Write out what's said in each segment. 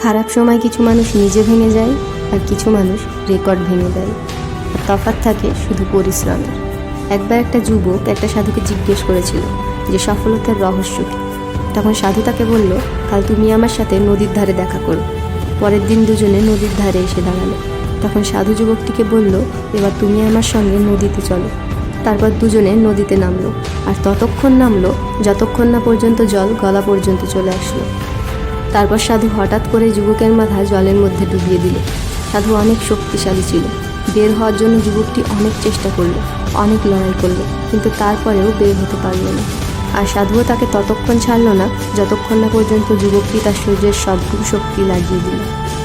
খারাপ সময় কিছু মানুষ নিজে ভেঙে যায় আর কিছু মানুষ রেকর্ড ভেঙে দেয়। আর তফাৎ থাকে শুধু পরিশ্রমের। একবার একটা যুবক একটা সাধুকে জিজ্ঞেস করেছিল যে সফলতার রহস্য কী। তখন সাধু তাকে বলল, কাল তুমি আমার সাথে নদীর ধারে দেখা করো। পরের দিন দুজনে নদীর ধারে এসে দাঁড়ালো। তখন সাধু যুবকটিকে বলল, এবার তুমি আমার সঙ্গে নদীতে চলো। তারপর দুজনে নদীতে নামলো, আর ততক্ষণ নামলো যতক্ষণ না পর্যন্ত জল গলা পর্যন্ত চলে আসলো। তারপর সাধু হঠাৎ করে যুবকের মাথা জলের মধ্যে ডুবিয়ে দিল। সাধু অনেক শক্তিশালী ছিল। বের হওয়ার জন্য যুবকটি অনেক চেষ্টা করলো, অনেক লড়াই করলো, কিন্তু তারপরেও বের হতে পারল না। আর সাধুও তাকে ততক্ষণ ছাড়ল না যতক্ষণ না পর্যন্ত যুবকটি তার শরীরের সবটুকু শক্তি লাগিয়ে দিল।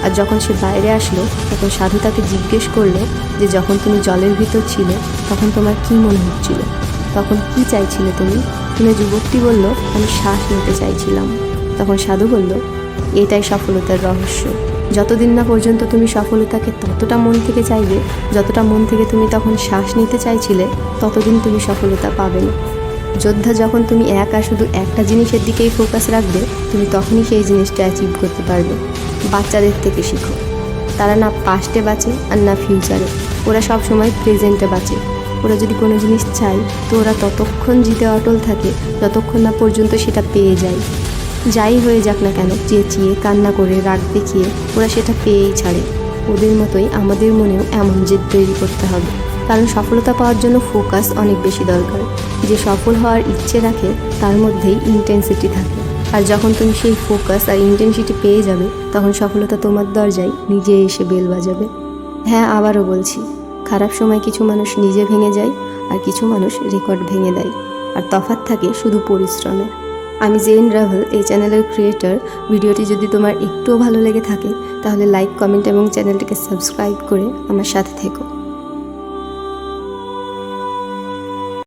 আর যখন সে বাইরে আসলো তখন সাধু তাকে জিজ্ঞেস করলো যে যখন তুমি জলের ভিতর ছিলে তখন তোমার কী মনে হচ্ছিল, তখন কি চাইছিলে তুমি? শুনে যুবকটি বলল, আমি শ্বাস নিতে চাইছিলাম। তখন সাধু বলল, এটাই সফলতার রহস্য। যতদিন না পর্যন্ত তুমি সফলতাকে ততটা মন থেকে চাইবে, যতটা মন থেকে তুমি তখন শ্বাস নিতে চাইছিলে, ততদিন তুমি সফলতা পাবে না। যোদ্ধা যখন তুমি একা শুধু একটা জিনিসের দিকেই ফোকাস রাখবে, তুমি তখনই সেই জিনিসটা অ্যাচিভ করতে পারবে। বাচ্চাদের থেকে শিখো। তারা না পাস্টে বাঁচে আর না ফিউচারে, ওরা সব সময় প্রেজেন্টে বাঁচে। ওরা যদি কোনো জিনিস চায় তো ওরা ততক্ষণ জিতে অটল থাকে যতক্ষণ না পর্যন্ত সেটা পেয়ে যায়। যাই হয়ে যাক না কেন, চেঁচিয়ে কান্না করে রাগ দেখিয়ে ওরা সেটা পেয়েই ছাড়ে। ওদের মতোই আমাদের মনেও এমন জেদ তৈরি করতে হবে, কারণ সফলতা পাওয়ার জন্য ফোকাস অনেক বেশি দরকার। যে সফল হওয়ার ইচ্ছে রাখে তার মধ্যেই ইন্টেন্সিটি থাকে, আর যখন তুমি সেই ফোকাস আর ইন্টেন্সিটি পেয়ে যাবে তখন সফলতা তোমার দরজায় নিজে এসে বেল বাজাবে। হ্যাঁ, আবারও বলছি, খারাপ সময় কিছু মানুষ নিজে ভেঙে যায় আর কিছু মানুষ রেকর্ড ভেঙে দেয়। আর তফাৎ থাকে শুধু পরিশ্রমে। আমি জেন রাভেল, এই চ্যানেলের ক্রিয়েটর। ভিডিওটি যদি তোমার একটুও ভালো লেগে থাকে তাহলে লাইক, কমেন্ট এবং চ্যানেলটিকে সাবস্ক্রাইব করে আমার সাথে থেকো।